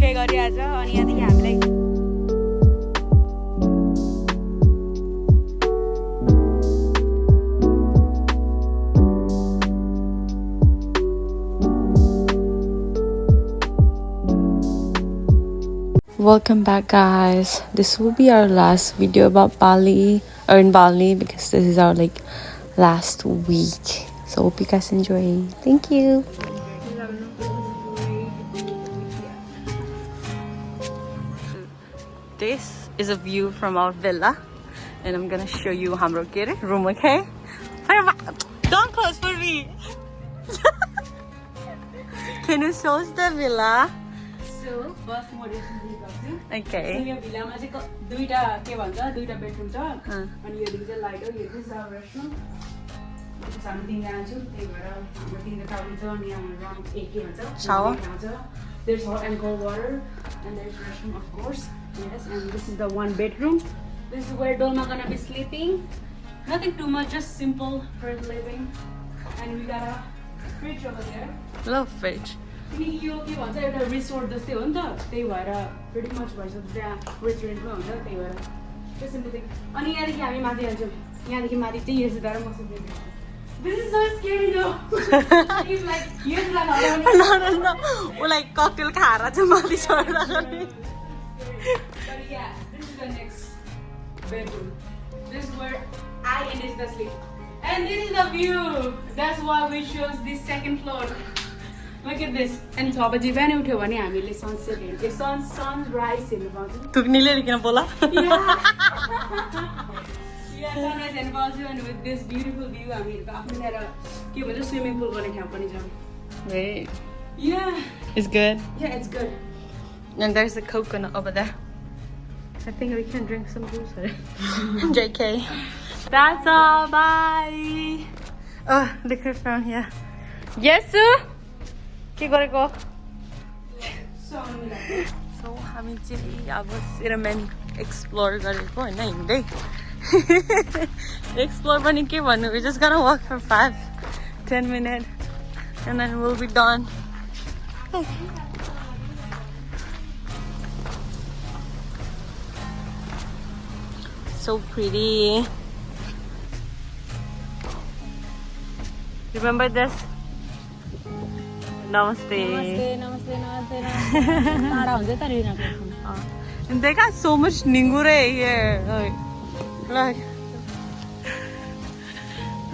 Booking गरिरहेछ अनि यहाँदेखि हामीलाई Welcome back, guys. This will be our last video about Bali or in Bali because this is our last week. So hope you guys enjoy. Thank you. This is a view from our villa, and I'm gonna show you hamro room. Okay? Don't close for me. Can you show us the villa? So, first modernization Okay. So यो भिलामा चाहिँ दुईटा के भन्छ दुईटा bedroom छ अनि यो चाहिँ light हो यो चाहिँ आवर रेस्टरुम हामी तीनजना छौँ त्यही भएर हाम्रो तीनटा टाउन छ अनि हाम्रो एक के भन्छ shower there's hot and cold water and there's restroom of course yes and this is the one bedroom this is where Dolma gonna be sleeping nothing too much just simple for living and we got a fridge over there love fridge यो के भन्छ एउटा resort जस्तै हो नि त त्यही भएर pretty much भइसक्छ त्यहाँ रेस्टुरेन्टमा हुन्छ त्यही भएर त्यो सिम्पल थिङ अनि यहाँदेखि हामी माथि जान्छौँ यहाँदेखि माथि चाहिँ यो सिधा र म सुत्ने This is so scary though. He's like, here's like No. We're like cocktail khara cha mali chhorda garne. But yeah, this is the next bedroom. This is where I and Ishita sleep. And this is the view. That's why we chose this second floor. Look at this. And 6 बजे बिहान उठ्यो भने हामीले sunset हेर्छौँ sunrise हेर्नु पाउँछौँ तुक्नीले किन बोला Yeah, sunrise हेर्नु पाउँछौँ and with this beautiful view हामीहरुको आफ्नो ल्याएर के भन्छ स्विमिङ पुल गर्ने ठाउँ पनि छ Wait. Yeah. It's good. Yeah, it's good. And there's the coconut over there. I think we can drink some juice. JK. That's all. Bye. Oh, look at from here. Yes, sir. के गरेको So हामी चाहिँ अब सिरामेन explore गरेको होइन हिँड्दै explore पनि के भन्नु we just gonna walk for 5-10 minutes and then we'll be done. So pretty. Remember this? Namaste. Namaste. Nada हुन्छ त Rina And they got so much ningure here.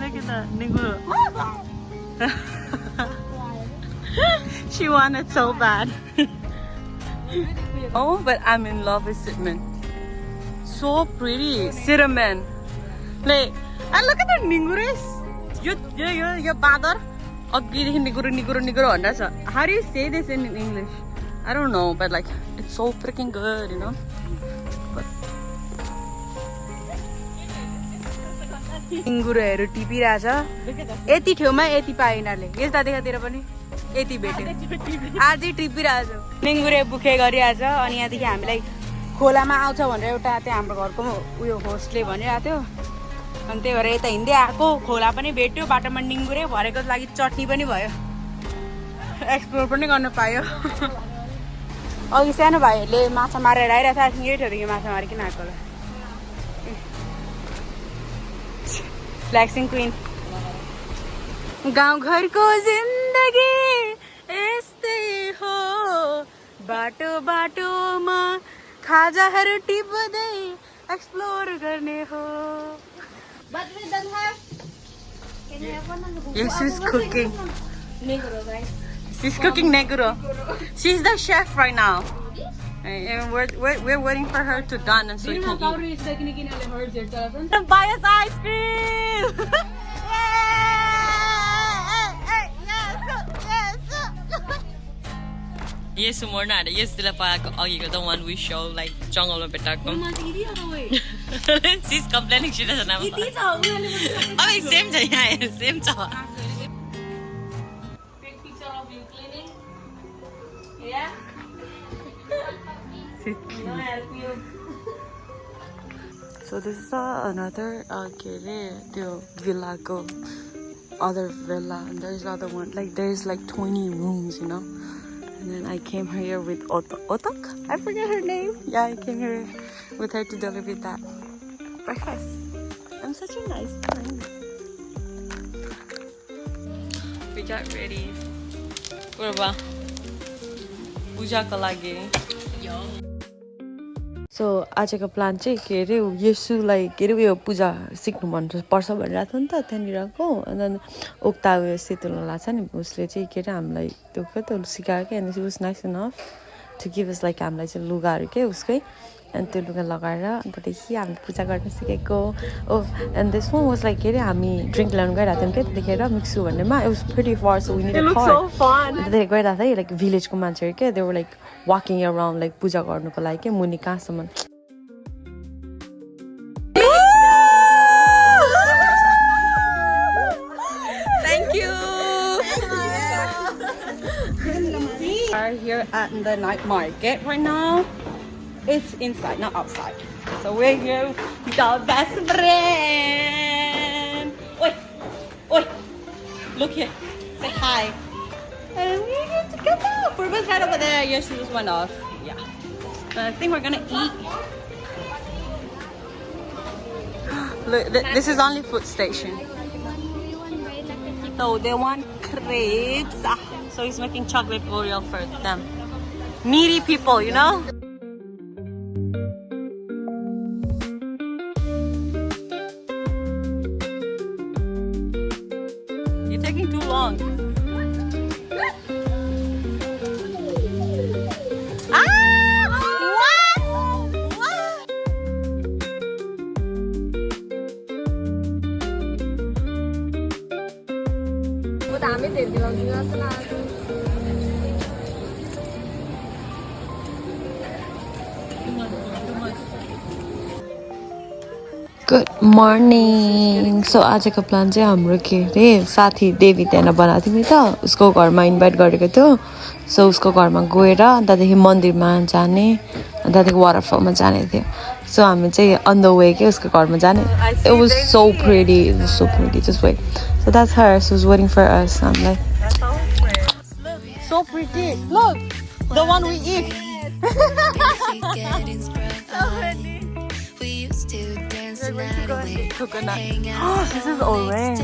Look at that ningure. She wanted so bad. Oh, but I'm in love with Sidemen. So pretty, Sidemen. Like, and look at the ningures. You badar. How do you say this in English? I don't know, but like it's so freaking good, you know. निङ्गुरोहरु टिपिरहेछ यति ठाउँमा यति पाए यिनीहरूले यस्ता देखातिर पनि यति भेट्यो आजै टिपिरहेछ निङ्गुरे बुखे गरिरहेछ अनि यहाँदेखि हामीलाई खोलामा आउँछ भनेर एउटा त्यहाँ हाम्रो घरको उयो होस्टले भनिरहेको थियो अनि त्यही भएर यता हिँड्दै आएको खोला पनि भेट्यो बाटोमा निङ्गुरे भरेको लागि चटनी पनि भयो एक्सप्लोर पनि गर्न पायो अघि सानो भाइहरूले माछा मारेर आइरहेको थियो यही ठाउँदेखि माछा मारिकन आएको होला फ्ल्याक्सिङ क्विन गाउँघरको जिन्दगी यस्तै हो बाटो बाटोमा खाजाहरू टिप्दै एक्सप्लोर गर्ने हो But we don't have. Can you have one? Yes, she's cooking. Negro, guys. She's cooking negro. She's the chef right now. And we're waiting for her to done and so we can eat. Buy us ice cream! Yes, more not. Yes, the one we show like jungle of She's complaining she doesn't have a same time. Same time. Take picture of you cleaning. Yeah? I'll help you. So this is another villa other villa and there's other one like there's like 20 rooms, you know. And then I came here with Otok. I forget her name. Yeah, I came here with her to deliver that breakfast. I'm such a nice friend. We got ready. What about Puja ka लागि? So आजको plan चाहिँ के अरे येशुलाई के अरे उयो पूजा सिक्नु मन पर्छ भनिरहेको थियो नि त त्यहाँनिरको अनि उक्ता उयो सेतुला छ नि उसले चाहिँ के अरे हामीलाई त्यो के त सिकायो के अनि was nice enough to give us like हामीलाई चाहिँ लुगाहरू के उसकै अनि त्यो लुगा लगाएर अन्तदेखि हामीले पूजा गर्न सिकेको ओ and this one was like के अरे हामी ड्रिङ्क ल्याउनु गइरहेको थियौँ क्या त्यतिखेर मिक्सु भन्नेमा it was pretty far so we need a car त्यतिखेर गइरहेको थिएँ लाइक भिलेजको मान्छेहरू के they were like walking around like पूजा गर्नुको लागि के मुनि कहाँसम्म are here at the night market right now. It's inside, not outside. So we're here with our best friend. Oi, oi, look here. Say hi. And we're here together. Purva's head over there. Yes, she just went off. Yeah. I think we're gonna eat. Look, this is only food station. So they want crepes. So he's making chocolate Oreo for them. Needy people, you know? You're taking too long. Good morning. So आजको plan चाहिँ हाम्रो के अरे साथी देवी त्यहाँ बनाएको थियो नि त उसको घरमा इन्भाइट गरेको थियो सो उसको घरमा गएर अन्तदेखि मन्दिरमा जाने अन्तदेखि वाटरफलमा जाने थियो सो हामी चाहिँ अन द वे के उसको घरमा जाने it was so pretty just wait so that's her she was waiting for us I'm like so pretty look the one we eat coconut. Oh, this is orange.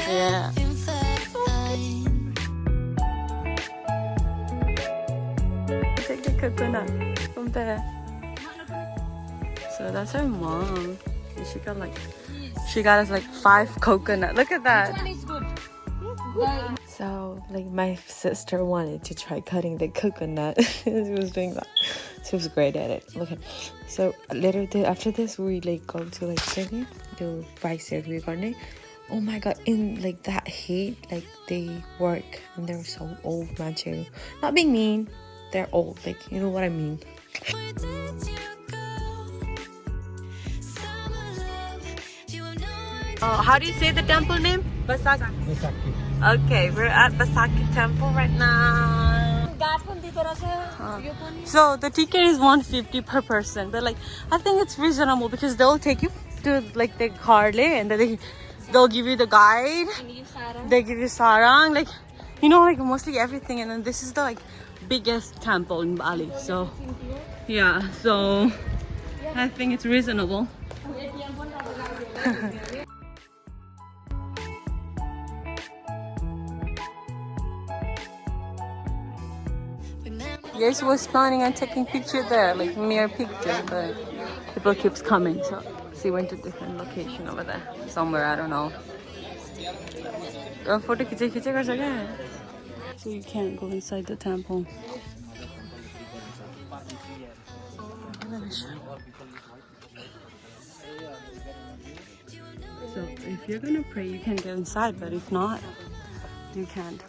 Yeah. Take the coconut from there. So that's her mom. And she got us like 5 coconut. Look at that. So like my sister wanted to try cutting the coconut. She was doing that. She was great at it. Look at. So later after this we like go to like Sydney to rice we garden. Oh my god, in like that heat, like they work and they're so old, man too. Not being mean, they're old, like you know what I mean. How do you say the temple name? Basaki. Okay, we're at Basaki temple right now. So the ticket is 150 per person, but like I think it's reasonable because they'll take you to like the Harley and then they'll give you the guide. They give you sarang, like you know, like mostly everything. And then this is the like biggest temple in Bali. So yeah, so I think it's reasonable. Yes, was planning on taking picture there, like mere picture, but people keeps coming, so she went to different location over there, somewhere I don't know. Photo so you can't go inside the temple. So if you're gonna pray, you can go inside, but if not, you can't.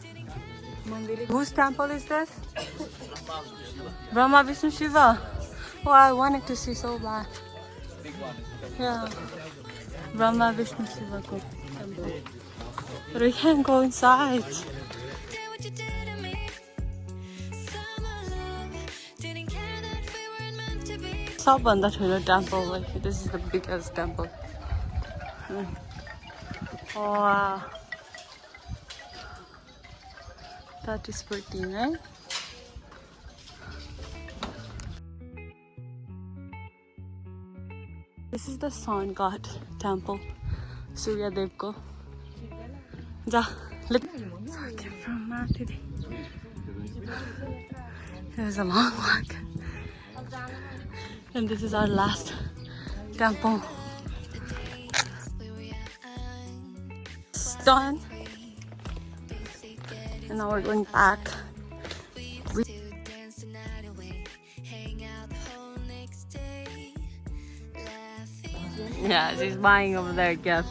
Whose temple is this? Brahma, Vishnu, Shiva. Oh, I wanted to see so bad. Yeah. Brahma, Vishnu, Shiva temple. But we can't go inside. Sabanda Thula temple, like this is the biggest temple. Oh wow. That is pretty, right? This is the Sun God temple. Surya Dev ko. Ja, look. So I came from Mathuri. It was a long walk. And this is our last temple. It's done. And now we're going back. Yeah, she's buying over there gift.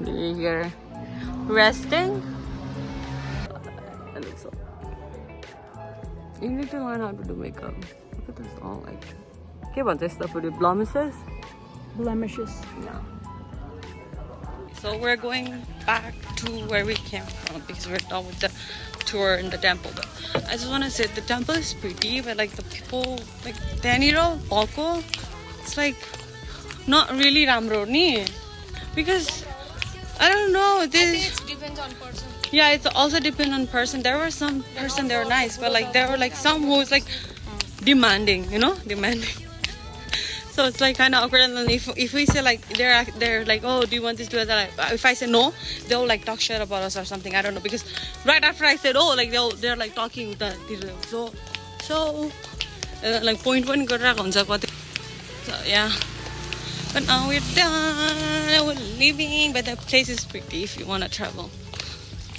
Here, resting. It looks so. You need to learn how to do makeup. Look at this, all like. Okay, but this stuff with blemishes. Blemishes. Yeah. So we're going back to where we came from because we're done with the tour in the temple. But I just want to say the temple is pretty, but like the people, like Daniro, Balko, it's like not really ramro ni, because I don't know. This It depends on person. yeah, it's also depend on person. There were some person they were nice, but like there were like some who's like demanding, you know, demanding. So it's like kind of awkward. And then if we say like they're like, oh, do you want this, do that? Like, if I say no, they'll like talk shit about us or something. I don't know, because right after I said oh, like they're like talking with the so like point so yeah. But now we're done. We're leaving, but the place is pretty if you want to travel.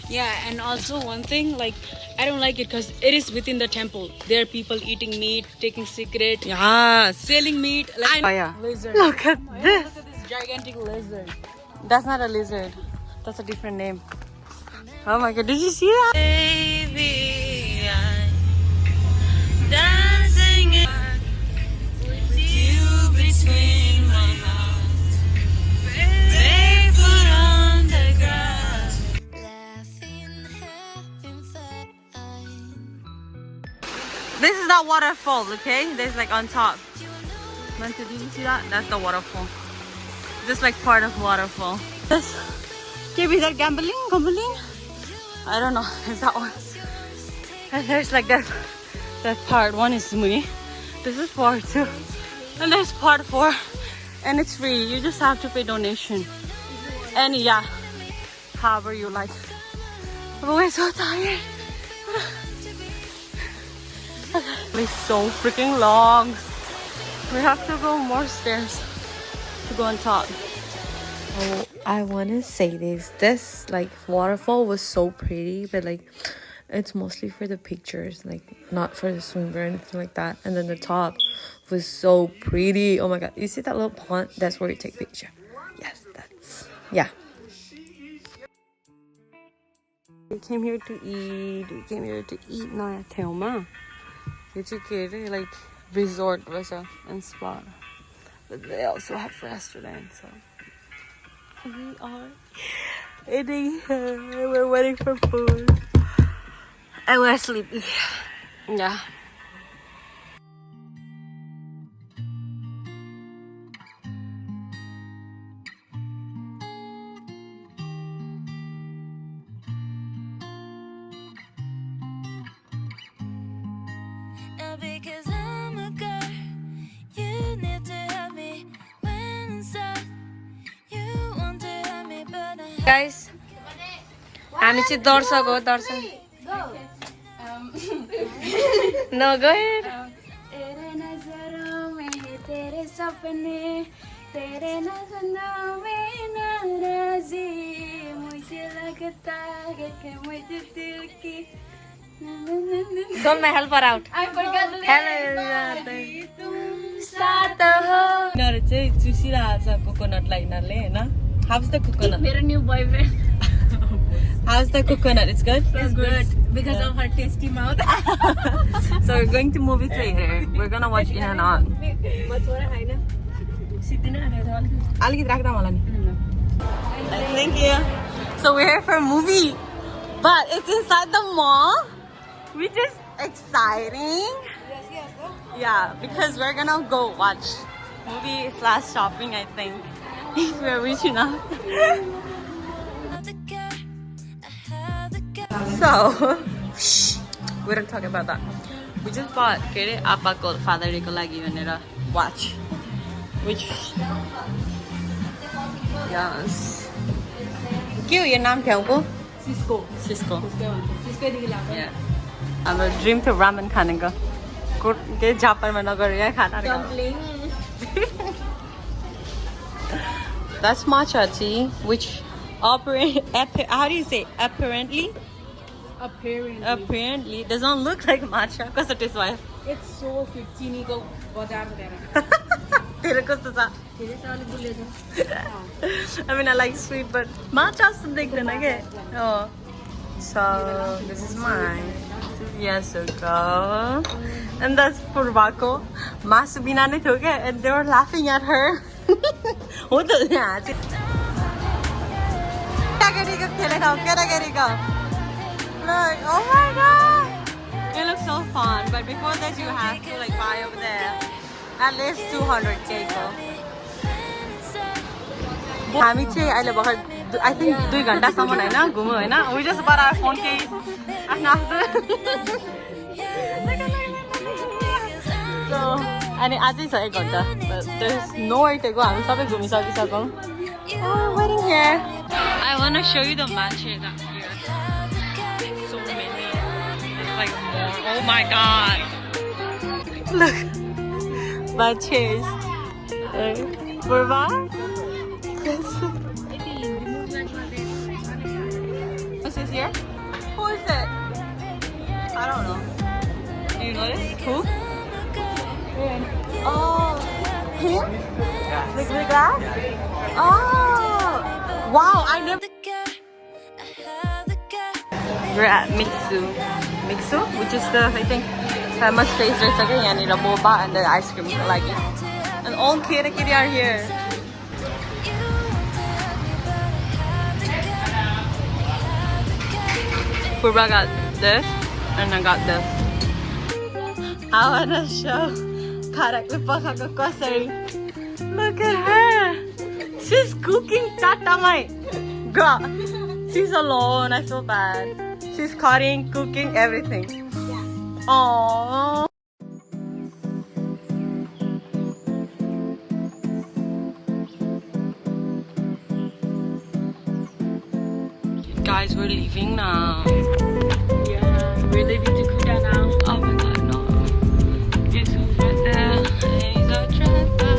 Yeah, and also one thing, like, I don't like it because it is within the temple. There are people eating meat, taking cigarette, Yes. selling meat. Like, Oh, yeah. lizard. Look at this. Look at this gigantic lizard. That's not a lizard. That's a different name. Oh my god, did you see that? Baby, I'm dancing with you between my arms, barefoot on the grass. This is that waterfall, okay? There's like on top. Manta, did you see that? That's the waterfall. Just like part of waterfall. This, maybe that gambling? I don't know. It's that one. And there's like that part. One is me. This is part 2. And there's part 4. And it's free. You just have to pay donation. And yeah, however you like. But we're so tired. It's so freaking long. We have to go more stairs to go on top. Oh, I want to say this like waterfall was so pretty, but like it's mostly for the pictures, like not for the swim or anything like that. And then the top was so pretty. Oh my god, you see that little pond? That's where you take picture. Yes, that's yeah. We came here to eat na Thelma. It's okay, like resort and spa. But they also have restaurants, so we are eating here. We're waiting for food. And we're sleepy. Yeah. Because I'm a girl, you need to help me when inside you want to help me, but I Guys, हामी चाहिँ दर्शक हो दर्शन. No, go ahead. तेरे नजरों में तेरे सपने, तेरे नजरों में नाराजी, मुझे लगता है कि मुझे दिल की. Don't help her out. I forgot the lyrics. साथ हो. यिनीहरू चाहिँ चुसिरहेको छ कोकोनटलाई यिनीहरूले हैन. How's the coconut? मेरो new boyfriend. How's the coconut? It's good? It's good because of her tasty mouth. So we're going to movie theater. We're gonna watch In and Out. Thank you. So we're here for a movie, but it's inside the mall, which is exciting. Yeah, because we're gonna go watch movie / shopping, I think, if we're rich enough. So, we don't talk about that. We just bought Appa Father Rico lagi watch. Which, yes. Kyo your name kya Cisco. Cisco. Cisco Yeah. I'm a dream to ramen खाने का. के Japan में नगर ये खाना Dumpling. That's matcha tea, which how do you say apparently doesn't look like matcha because it is why. It's so sweet. चीनी को बजार में देना. तेरे को तो सा. I mean I like sweet but matcha is something ना के. Oh. So this is mine. This is Yasuko. And that's Purvako. Masu binane took it and they were laughing at her. What the yeah. Look, oh my god! It looks so fun, but before that you have to like buy over there at least 200k go. हामी चाहिँ अहिले भर्खर I think 2 घण्टासम्म Hahn घुम्यो Hahn we just bought our phone case आफ्नो आफ्नो so अनि अझै छ 1 घण्टा but there's nowhere to go हामी सबै घुमिसकिसकौं waiting here I want to show you the matches up here so many like more oh my god look matches Purva What's this here? Who is it? I don't know. Do you notice? Who? Oh, him? The glass? Oh, wow! I never. We're at Mixu, which is the I think famous place. There's like a boba and the ice cream like it. And all kitty are here. Purva got this and I got this. I wanna show Karak Vipaka Kosari. Look at her. She's cooking tatamai. Girl, she's alone. I feel bad. She's cutting, cooking, everything. Aww. Guys, we're leaving now. Yeah, we're leaving to Kuta now. Oh my god, no. It's over there. He's a trapper.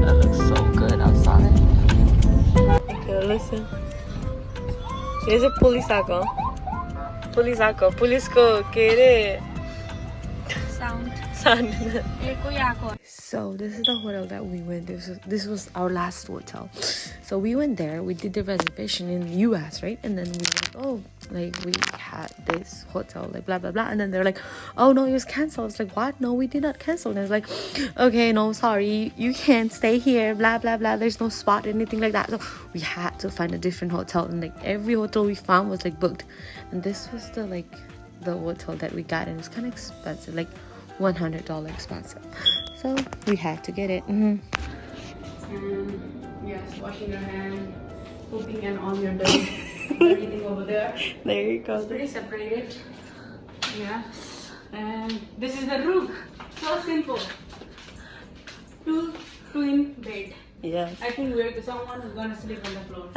That looks so good outside. Okay, listen. There's a police ako. Police ko, kere. Sound. So this is the hotel that we went. This was our last hotel. So we went there. We did the reservation in the US, right? And then we were like, oh, like we had this hotel, like blah blah blah. And then they're like, oh no, it was canceled. It's like, what? No, we did not cancel. And I was like, okay, no, sorry, you can't stay here. Blah blah blah. There's no spot, anything like that. So we had to find a different hotel. And like every hotel we found was like booked. And this was the hotel that we got, and it was kind of expensive, like $100 expensive. So we had to get it. Yes, washing your hands, pooping and on your door. Everything over there. There you go. It's pretty separated. Yeah. And this is the room. So simple. 2 twin bed. Yes. I think someone is gonna sleep on the floor.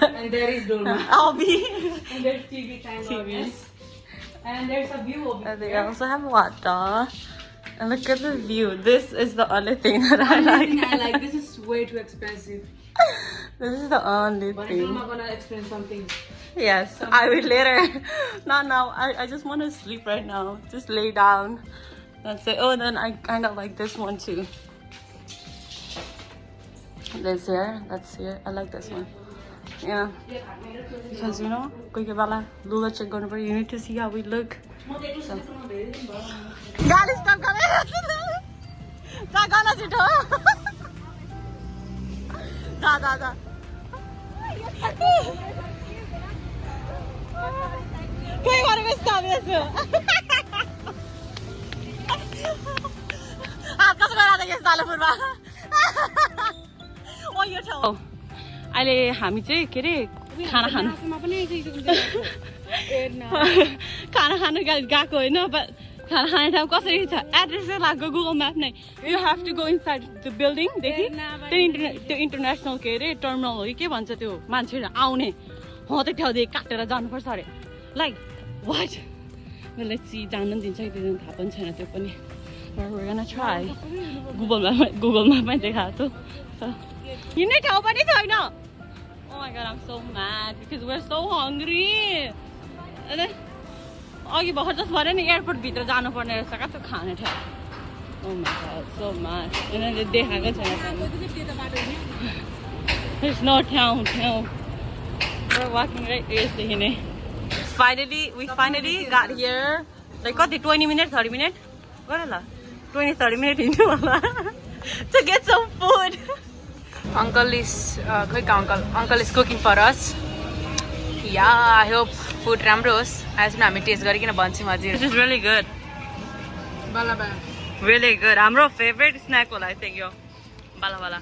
And there is Dolma. I'll be. And there's TV time. TV. And there's a view over And they there. also have water. And look at the view. This is the only thing that I like. This is way too expensive. This is the only But thing. I'm not gonna explain something. Yes, I will later. Not now. I just want to sleep right now. Just lay down. That's it. Oh, and then I kind of like this one too. This here. That's here. I like this one. Yeah. Because you know, Lula check you need to see how we look. So. Gali, stop coming. Da. Koi wari me stop yesu. Ah, kaso gara da yes dala purva. Oh, you tell. अहिले हामी चाहिँ के अरे खाना खानु खाना खानु गएको होइन खाना खाने ठाउँ कसरी छ एड्रेस लाग्यो गुगल म्याप नै you have to go inside the building देखि त्यो इन्टरनेसनल के अरे टर्मिनल हो कि के भन्छ त्यो मान्छेहरू आउने हो त्यो ठाउँदेखि काटेर जानुपर्छ अरे लाइक वाट मलाई सी जानु पनि दिन्छ कि दिँदैन थाहा पनि छैन त्यो पनि ट्राई गुगल म्यापमै देखाएको छु हिँड्ने ठाउँ पनि छैन Oh my god, I'm so mad because we're so hungry. And then, अघि भर्खर जस्ट भने नि एयरपोर्ट भित्र जानु पर्ने रहेछ क्या त्यो खाने ठाउँ Oh my god, so mad. यिनीहरूले देखाएको छैन There's no ठाउँ We're walking right यसदेखि नै We finally got here. Like कति 20 minutes, 30 minutes? गर ल 20-30 minutes हिँड्नु होला to get some food. Uncle is Uncle is cooking for us. Yeah, I hope food राम्रो होस् आज पनि हामी टेस्ट गरिकन भन्छौँ अझै This is really good. बला बला Really good. हाम्रो favorite snack होला I think yo. Bala bala.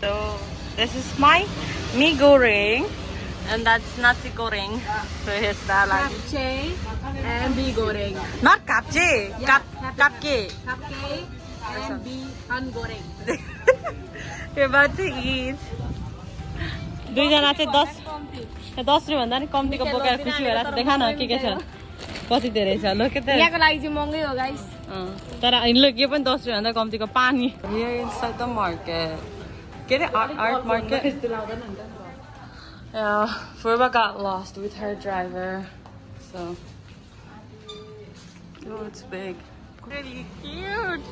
So this is my mee goreng and that's nasi goreng. So here's that like Kapche and bee goreng. not kapche, kapke. Kapke and bee goreng. We're about to eat. दुईजना चाहिँ 10 रुपियाँ भन्दा नि कम्तीको बोकेर खुसी भएर देखा न के छ कति धेरै छ लोक के यहाँको लागि चाहिँ महँगै हो गाइस तर लोक यो पनि 10 रुपियाँ भन्दा कम्तीको पानी here inside the market get it art market yeah Furba got lost with her driver so oh it's big really cute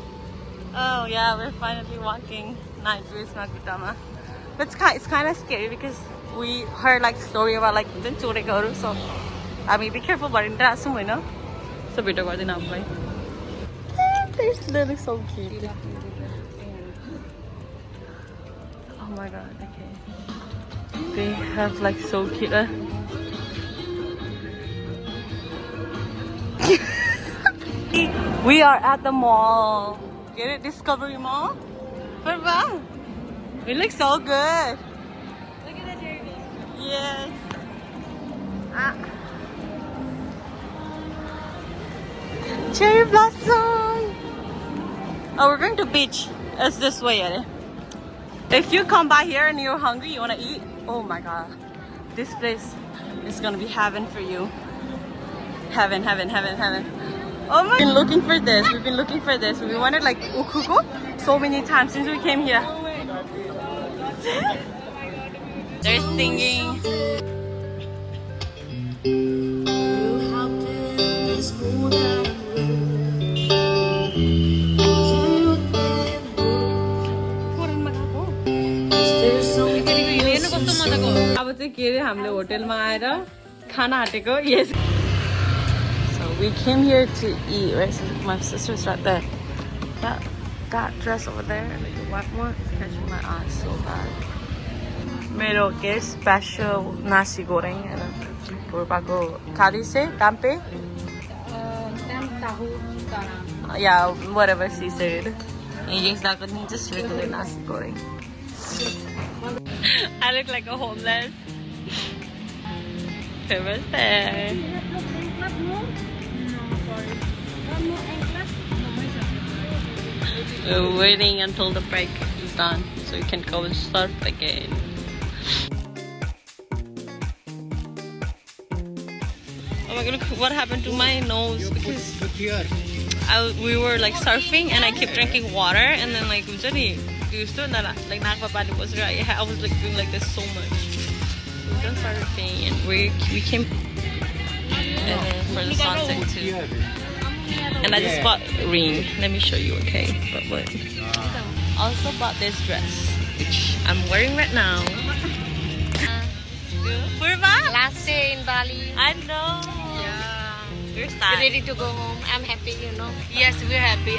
oh yeah we're finally walking night with Magutama but it's kind of scary because we heard like story about like choregaru so I mean be careful but in that some no so better garden up by they look so cute oh my god okay they have like so cute we are at the mall get it Discovery Mall we look so good yes cherry blossom oh we're going to beach it's this way if you come by here and you're hungry you want to eat oh my god this place is gonna be heaven for you heaven oh my we've been looking for this we wanted like ukuko so many times since we came here they're singing अब चाहिँ के अरे हामीले होटलमा आएर खाना हाटेको yes so we came here to eat right so my sister's right there that dress over there like the white one catching my eyes so bad मेरो के special nasi goreng and Purbago kari se tampe yeah whatever she said and yes that could just regular nasi goreng I look like a homeless whoever's there we're waiting until the break is done so we can go and surf again oh my god look what happened to my nose because we were like surfing and I kept drinking water and then like like I was like doing like this so much so we done surfing and we came for the sunset too and I just bought a ring let me show you okay but what also bought this dress which I'm wearing right now Purva? Last day in Bali. I know. Yeah. We're sad. Ready to go home. I'm happy, you know. Yes, we're happy.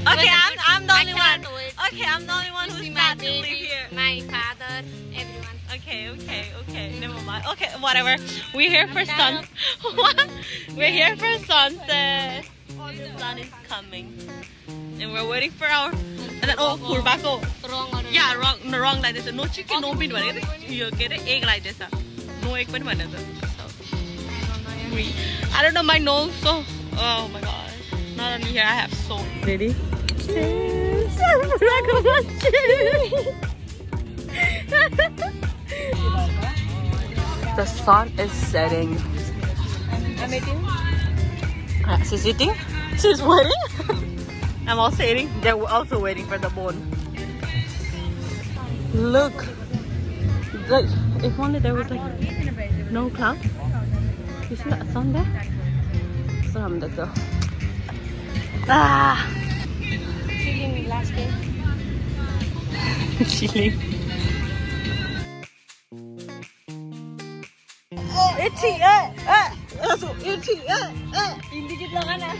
Okay, I'm the only one. Wait. Okay, I'm the only one To who's see sad my to live baby, here. my father, everyone. Okay. Never mind. Okay, whatever. We're here for sun. What? We're here for sunset. The sun is coming, and we're waiting for our. And then Purbaco. Wrong order. Yeah, wrong like this. No chicken, no meat. You get an egg like this. No egg, but one I don't know my nose. So, oh my god. Not only here, I have so. Ready? Cheers! The sun is setting. I'm eating. She's eating. She's waiting. I'm also eating. They're also waiting for the bone. Look. Like, if only there was like no cloud. You see that sun there? Some that though. Ah. Chilling last day. Chilling. Itchy, itchy, Indikit lang ana.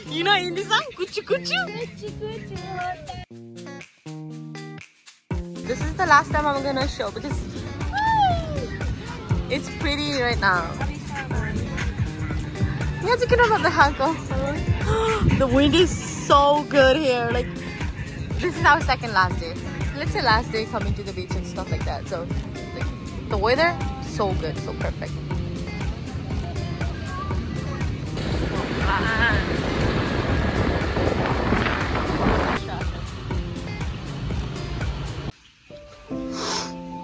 You know Hindi song? Kuchu kuchu. This is the last time I'm gonna show because it's pretty right now. Yeah, you can have the hanko. The wind is so good here. Like, this is our second last day. Let's say last day coming to the beach and stuff like that. So, like, the weather so good, so perfect.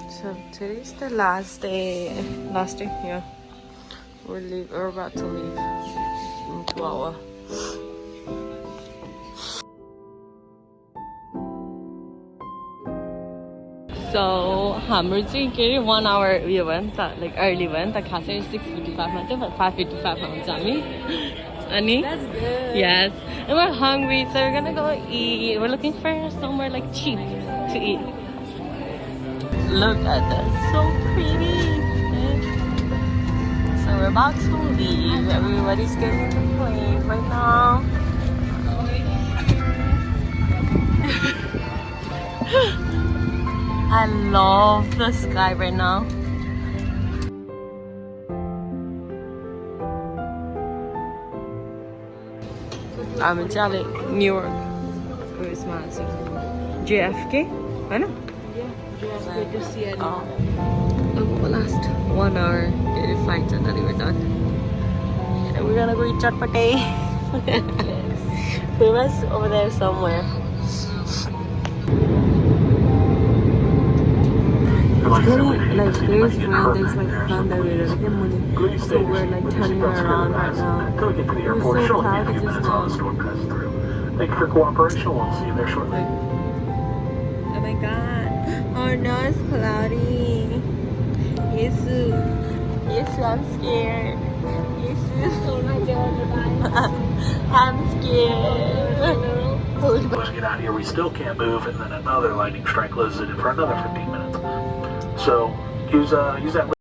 So today's the last day. Last day, yeah. We're about to leave in 2 hours. So, हाम्रो चाहिँ के अरे 1 hour उयो भयो नि त like early भयो नि त खासै 6:55 मा थियो but 5:55 मा हुन्छ हामी अनि yes and we're hungry so we're gonna go eat. We're looking for somewhere like cheap to eat. Look at that, so pretty. So we're about to leave. Everybody's getting in the plane right now. I love the sky right now. I'm in Charlie, New York. Where's my answer? JFK? I know. JFK to Seattle. Last 1 hour daily flight and then we're done. And we're gonna go eat chatpate. We was over there somewhere. It's getting like there's wind, there's like thunder, so we're like turning around right now. It was so cloudy just now. Thank you for cooperation. We'll see you there shortly. Oh my god. Oh no, it's cloudy. Yesu, I'm scared. Yesu. I'm scared. Let's get out of here. We still can't move, and then another lightning strike closes it in for another 15 minutes. So use that.